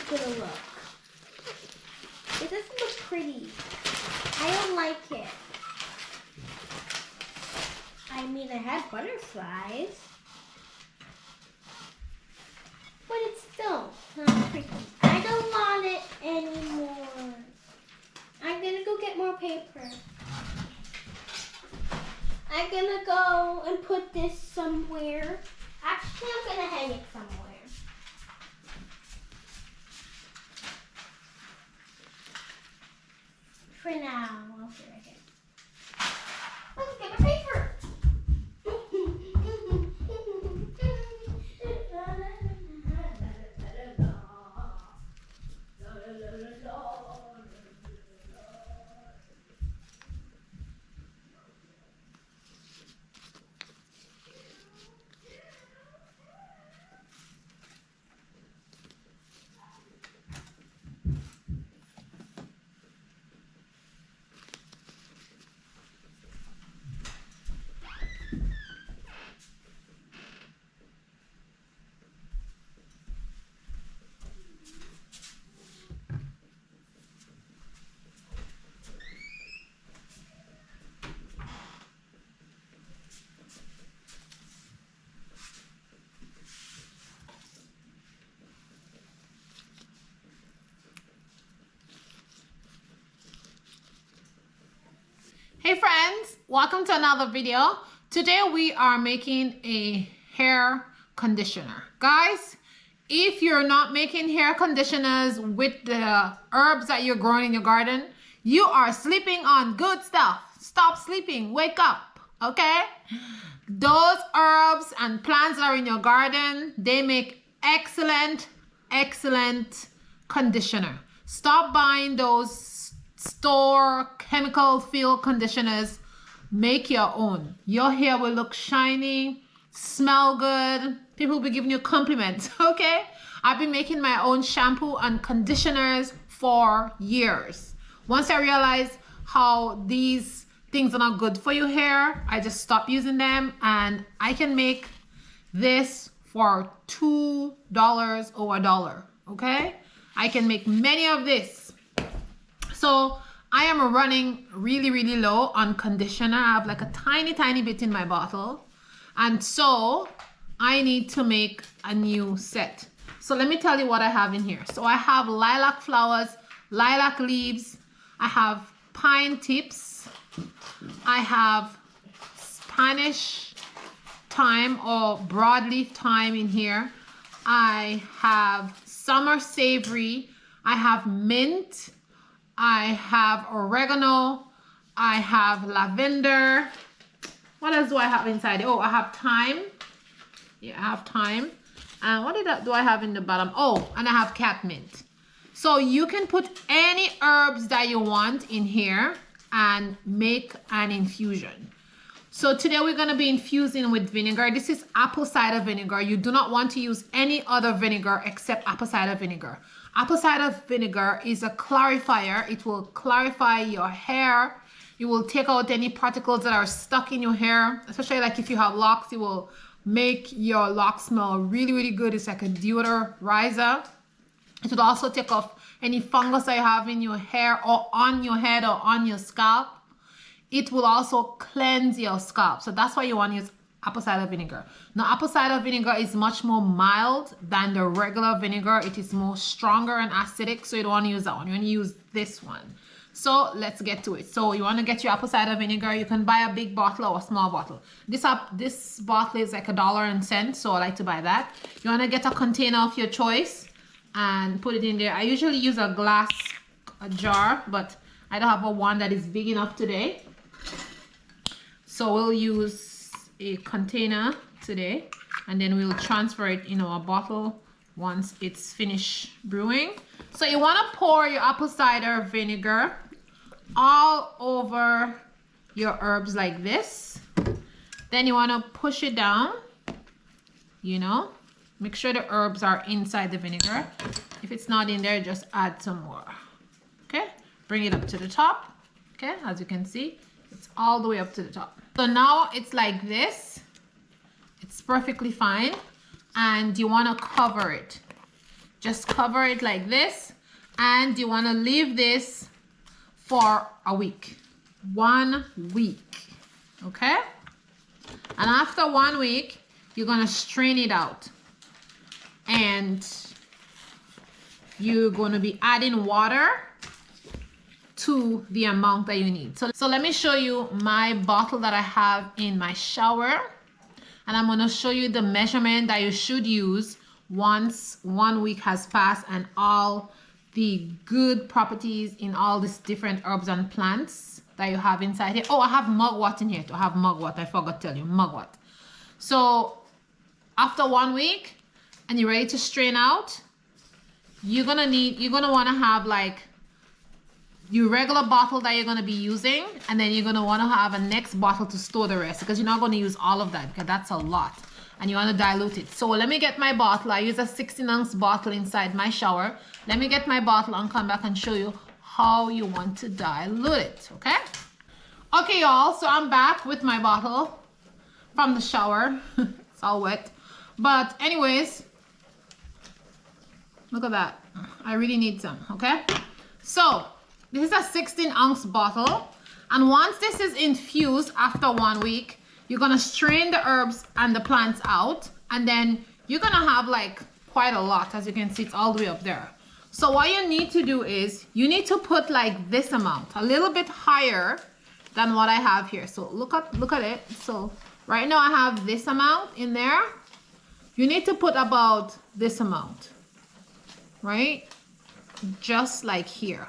gonna look. It doesn't look pretty. I don't like it. I mean, I had butterflies, but it's still not pretty. I don't want it anymore. I'm gonna go get more paper. I'm gonna go and put this somewhere. Actually, I'm gonna hang it somewhere. For now, I'll do it again. Let's get my paper. Hey friends, welcome to another video. Today we are making a hair conditioner. Guys, if you're not making hair conditioners with the herbs that you're growing in your garden, you are sleeping on good stuff. Stop sleeping, wake up, okay? Those herbs and plants that are in your garden, they make excellent conditioner. Stop buying those store chemical filled conditioners. Make your own. Your hair will look shiny, smell good. People will be giving you compliments. Okay, I've been making my own shampoo and conditioners for years. Once I realized how these things are not good for your hair, I just stopped using them, and I can make this for $2 or $1. Okay, I can make many of this. So I am running really low on conditioner. I have like a tiny bit in my bottle. And so I need to make a new set. So let me tell you what I have in here. So I have lilac flowers, lilac leaves. I have pine tips. I have Spanish thyme or broadleaf thyme in here. I have summer savory. I have mint. I have oregano. I have lavender. What else do I have inside? Oh, I have thyme. Yeah, I have thyme. And what do I have in the bottom? Oh, and I have catmint. So you can put any herbs that you want in here and make an infusion. So today we're going to be infusing with vinegar. This is apple cider vinegar. You do not want to use any other vinegar except apple cider vinegar. Apple cider vinegar is a clarifier. It will clarify your hair. It will take out any particles that are stuck in your hair, especially like if you have locks. It will make your locks smell really good. It's like a deodorizer. It will also take off any fungus that you have in your hair or on your head or on your scalp. It will also cleanse your scalp. So that's why you want to use apple cider vinegar. Now, apple cider vinegar is much more mild than the regular vinegar. It is more stronger and acidic, so you don't want to use that one. You want to use this one. So let's get to it. So you want to get your apple cider vinegar. You can buy a big bottle or a small bottle. This bottle is like $1.10, so I like to buy that. You want to get a container of your choice and put it in there. I usually use a glass jar, but I don't have one that is big enough today. So we'll use a container today, and then we'll transfer it in our bottle once it's finished brewing. So you want to pour your apple cider vinegar all over your herbs like this. Then you want to push it down, make sure the herbs are inside the vinegar. If it's not in there, just add some more. Okay, bring it up to the top. Okay, as you can see, it's all the way up to the top. So now it's like this. It's perfectly fine. And you want to cover it. Just cover it like this, and you want to leave this for a week. 1 week, okay? And after 1 week, you're going to strain it out. And you're going to be adding water to the amount that you need. So let me show you my bottle that I have in my shower. And I'm going to show you the measurement that you should use once 1 week has passed and all the good properties in all these different herbs and plants that you have inside here. Oh, I have mugwort in here too. I have mugwort. I forgot to tell you, mugwort. So after 1 week and you're ready to strain out, you're going to want to have like your regular bottle that you're going to be using, and then you're going to want to have a next bottle to store the rest, because you're not going to use all of that because that's a lot and you want to dilute it. So let me get my bottle. I use a 16-ounce bottle inside my shower. Let me get my bottle and come back and show you how you want to dilute it. Okay y'all, so I'm back with my bottle from the shower. It's all wet, but anyways, look at that. I really need some. Okay, so this is a 16-ounce bottle, and once this is infused after 1 week, you're gonna strain the herbs and the plants out, and then you're gonna have like quite a lot. As you can see, it's all the way up there. So what you need to do is you need to put like this amount, a little bit higher than what I have here. So look at it. So right now I have this amount in there. You need to put about this amount, right? Just like here.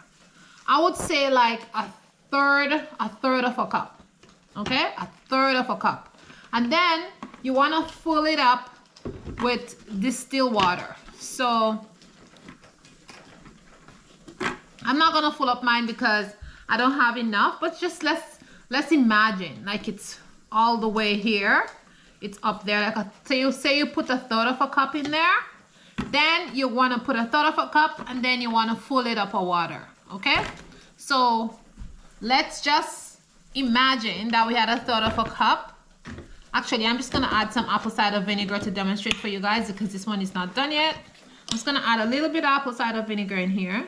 I would say like a third of a cup. Okay, a third of a cup. And then you want to fill it up with distilled water. So I'm not gonna fill up mine because I don't have enough, but just let's imagine like it's all the way here. It's up there. Like say you put a third of a cup in there, then you want to put a third of a cup, and then you want to fill it up with water. Okay, so let's just imagine that we had a third of a cup. Actually, I'm just gonna add some apple cider vinegar to demonstrate for you guys because this one is not done yet. I'm just gonna add a little bit of apple cider vinegar in here.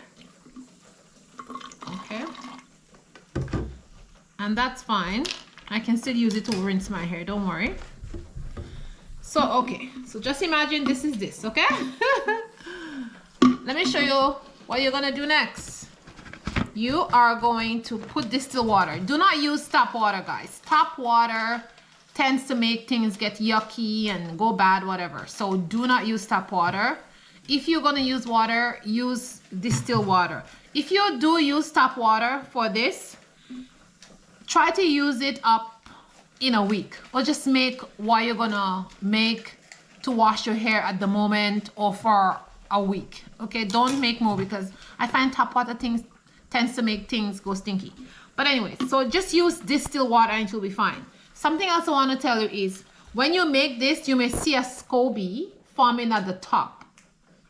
Okay, and that's fine. I can still use it to rinse my hair, don't worry. So okay, so just imagine this is this. Okay. Let me show you what you're gonna do next. You are going to put distilled water. Do not use tap water, guys. Tap water tends to make things get yucky and go bad, whatever. So do not use tap water. If you're gonna use water, use distilled water. If you do use tap water for this, try to use it up in a week, or just make what you're gonna make to wash your hair at the moment or for a week. Okay, don't make more because I find tap water tends to make things go stinky. But anyway, so just use distilled water and it will be fine. Something else I want to tell you is when you make this, you may see a SCOBY forming at the top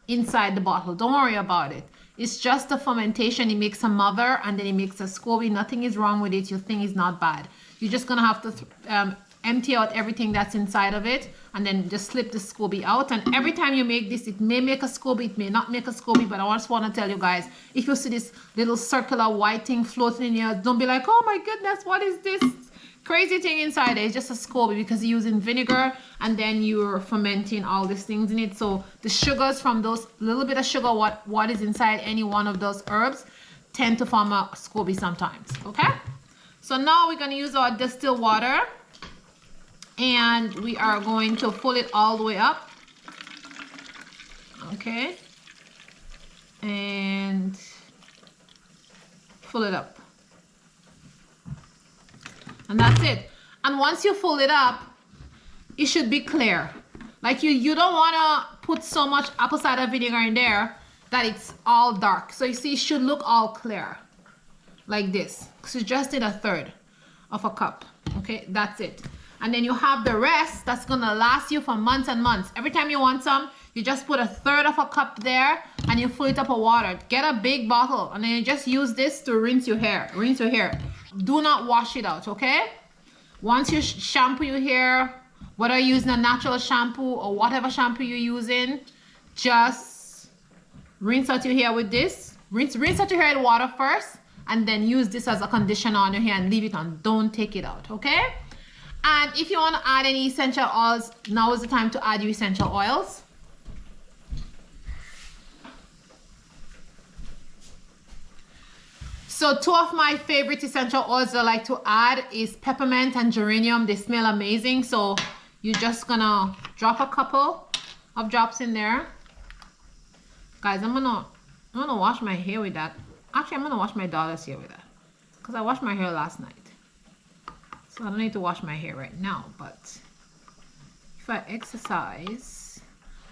inside the bottle. Don't worry about it. It's just the fermentation. It makes a mother and then it makes a SCOBY. Nothing is wrong with it. Your thing is not bad. You're just gonna have to empty out everything that's inside of it and then just slip the SCOBY out. And every time you make this, it may make a SCOBY, it may not make a SCOBY, but I just want to tell you guys, if you see this little circular white thing floating in here, don't be like, oh my goodness, what is this crazy thing inside it? It's just a SCOBY because you're using vinegar and then you're fermenting all these things in it. So the sugars from those little bit of sugar, what is inside any one of those herbs tend to form a SCOBY sometimes. Okay, so now we're going to use our distilled water and we are going to fill it all the way up. Okay, and fill it up. And that's it. And once you fill it up, it should be clear. Like you don't want to put so much apple cider vinegar in there that it's all dark. So you see, it should look all clear like this. So you just need a third of a cup. Okay, that's it. And then you have the rest that's gonna last you for months and months. Every time you want some, you just put a third of a cup there and you fill it up with water. Get a big bottle and then you just use this to rinse your hair. Rinse your hair. Do not wash it out, okay? Once you shampoo your hair, whether you're using a natural shampoo or whatever shampoo you're using, just rinse out your hair with this. Rinse out your hair in water first, and then use this as a conditioner on your hair and leave it on. Don't take it out, okay? And if you want to add any essential oils, now is the time to add your essential oils. So two of my favorite essential oils that I like to add is peppermint and geranium. They smell amazing. So you're just gonna drop a couple of drops in there. Guys, I'm gonna wash my hair with that. Actually, I'm gonna wash my daughter's hair with that, because I washed my hair last night. So I don't need to wash my hair right now, but if I exercise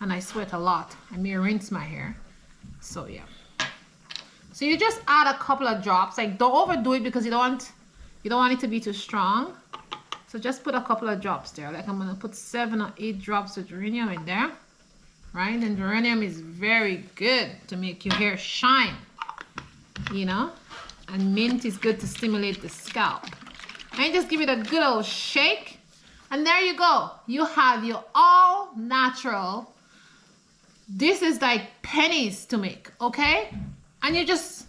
and I sweat a lot, I may rinse my hair. So yeah. So you just add a couple of drops. Like, don't overdo it because you don't want it to be too strong. So just put a couple of drops there. Like I'm gonna put 7 or 8 drops of geranium in there. Right? And geranium is very good to make your hair shine. You know? And mint is good to stimulate the scalp. And just give it a good old shake. And there you go. You have your all natural. This is like pennies to make, okay? And you just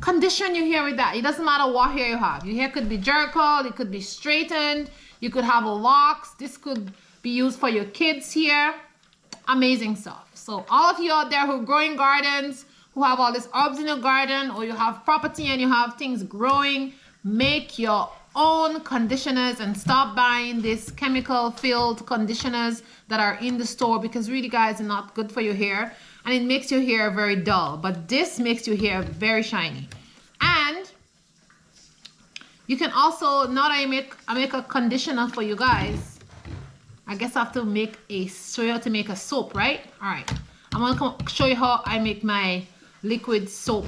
condition your hair with that. It doesn't matter what hair you have. Your hair could be jerk curled, it could be straightened, you could have locks. This could be used for your kids' hair. Amazing stuff. So all of you out there who are growing gardens, who have all these herbs in your garden, or you have property and you have things growing, make your own conditioners and stop buying these chemical filled conditioners that are in the store, because really guys, they're not good for your hair and it makes your hair very dull. But this makes your hair very shiny. And you can also, now that I make a conditioner for you guys, I guess I have to show you how to make a soap, right? All right, I'm gonna show you how I make my liquid soap,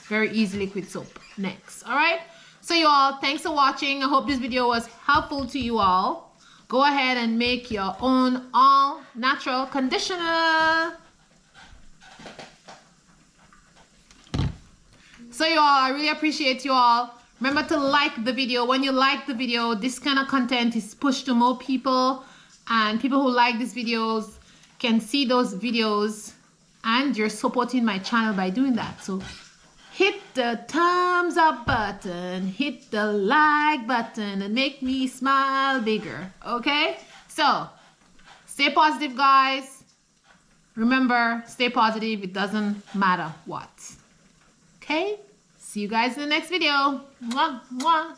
very easy liquid soap next. All right, so you all, thanks for watching. I hope this video was helpful to you all. Go ahead and make your own all natural conditioner. So you all, I really appreciate you all. Remember to like the video. When you like the video, this kind of content is pushed to more people, and people who like these videos can see those videos, and you're supporting my channel by doing that. So hit the thumbs up button, hit the like button, and make me smile bigger, okay? So stay positive, guys. Remember, stay positive. It doesn't matter what. Okay? See you guys in the next video. Mwah, mwah.